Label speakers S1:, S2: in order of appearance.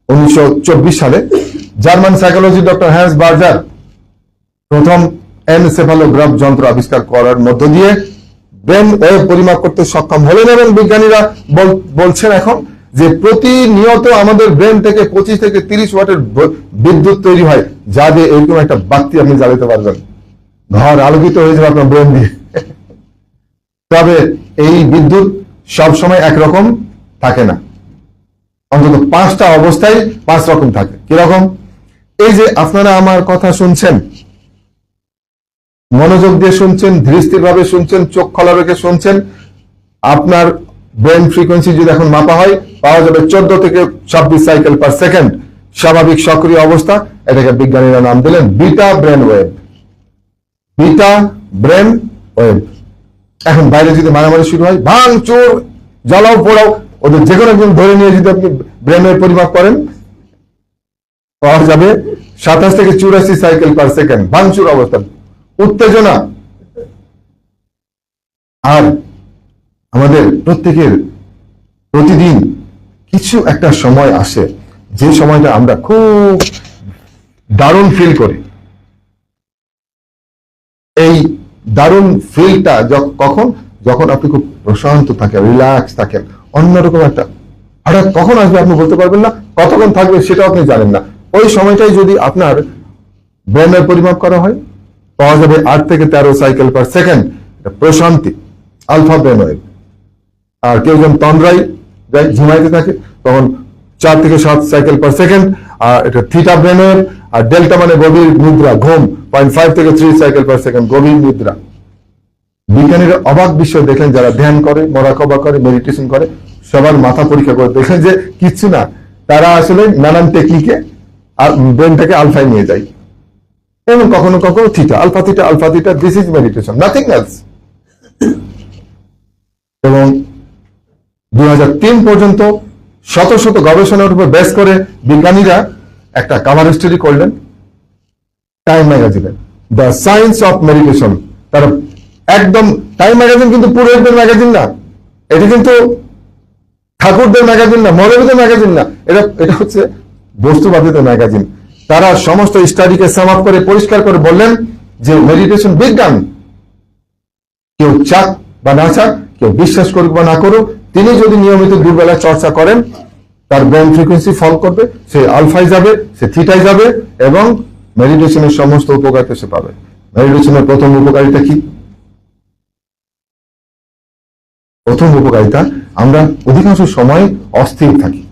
S1: 1924 সালে German psychology doctor Hans Berger প্রথম encephalograph যন্ত্র আবিষ্কার করার মধ্য দিয়ে ব্রেন ওয়েভ পরিমাপ করতে সক্ষম হলেন, এবং বিজ্ঞানীরা বলছেন এখন যে প্রতিনিয়ত আমাদের ব্রেন থেকে 25 থেকে 30 ওয়াটের বিদ্যুৎ তৈরি হয়, যা দিয়ে এরকম একটা বাতি আপনি জ্বালাতে পারবেন, ঘর আলোকিত হয়ে যাবে আপনার ব্রেন দিয়ে। তবে এই বিদ্যুৎ সবসময় একরকম থাকে না, অন্তত 5টা অবস্থায় 5 রকম থাকে। কিরকম? এই যে আপনারা আমার কথা শুনছেন, মনোযোগ দিয়ে শুনছেন, ধীরস্থির ভাবে শুনছেন, চোখ খোলা রেখে শুনছেন, আপনার ব্রেন ফ্রিকোয়েন্সি যদি এখন মাপা হয় পাওয়া যাবে 14 থেকে 26 সাইকেল পার সেকেন্ড, স্বাভাবিক সক্রিয় অবস্থা। এটাকে বিজ্ঞানীরা নাম দিলেন beta brain wave. Beta brain wave. এখন বাইরে যদি মারামারি শুরু হয়, ভাঙচুর, জ্বালাও পোড়াও, ওদের যে কোনো একদিন ধরে নিয়ে যদি আপনি ব্রেনের পরিমাপ করেন পাওয়া যাবে 27 থেকে 84 সাইকেল পার সেকেন্ড, ভাঙচুর অবস্থা, উত্তেজনা। আর আমাদের প্রত্যেকের প্রতিদিন কিছু একটা সময় আসে যে সময়টা আমরা খুব দারুণ ফিল করি। এই দারুণ ফিলটা কখন? যখন আপনি খুব প্রশান্ত থাকেন, রিল্যাক্স থাকেন, অন্যরকম একটা। হঠাৎ কখন আসবে আপনি বলতে পারবেন না, কতক্ষণ থাকবে সেটাও আপনি জানেন না। ওই সময়টাই যদি আপনার ব্রেনের পরিমাপ করা হয় পাওয়া যাবে 8 থেকে 13 সাইকেল পার সেকেন্ড, প্রশান্তি, আলফা ব্রেন ওয়েভ। আর কেউ যখন তন্দ্রায় ঝিমাইতে থাকে তখন 4 থেকে 7 সাইকেল পার সেকেন্ড, আর এটা থিটা ব্রেন ওয়েভ। আর ডেল্টা মানে গভীর নিদ্রা, ঘুম, 0.5 থেকে 3 সাইকেল পার সেকেন্ড, গভীর নিদ্রা। বিজ্ঞানীরা অবাক বিষয় দেখেন, যারা ধ্যান করে, মোরাকাবা করে, মেডিটেশন করে, সবার মাথা পরীক্ষা করে দেখেন যে কিচ্ছু না, তারা আসলে নানান টেকনিকে ব্রেনটাকে আলফায় নিয়ে যায়, এবং কখনো কখনো theta, alpha theta, this is meditation, nothing else. এবং 2003 পর্যন্ত শত শত গবেষণার উপর বেস করে বিজ্ঞানীরা একটা কভার স্টোরি করলেন টাইম ম্যাগাজিনে, দ্য সায়েন্স অফ মেডিটেশন। তারা একদম, টাইম ম্যাগাজিন কিন্তু পুরোহিতদের ম্যাগাজিন না, এটা কিন্তু ঠাকুরদের ম্যাগাজিন না, মৌলবীদের ম্যাগাজিন না, এটা হচ্ছে বস্তুবাদীদের ম্যাগাজিন। তারা সমস্ত স্টাডিকে সাম আপ করে পরিষ্কার করে বললেন যে মেডিটেশন বিজ্ঞান। কেউ চাক বা না চাক, কেউ বিশ্বাস করুক বা না করুক, তিনি যদি নিয়মিত দুবেলা চর্চা করেন তার ব্রেন ফ্রিকোয়েন্সি ফল করবে, সে আলফায় যাবে, সে থিটায় যাবে, এবং মেডিটেশনের সমস্ত উপকারিতা সে পাবে। মেডিটেশনের প্রথম উপকারিতা কি? প্রথম উপকারিতা, আমরা অধিকাংশ সময় অস্থির থাকি।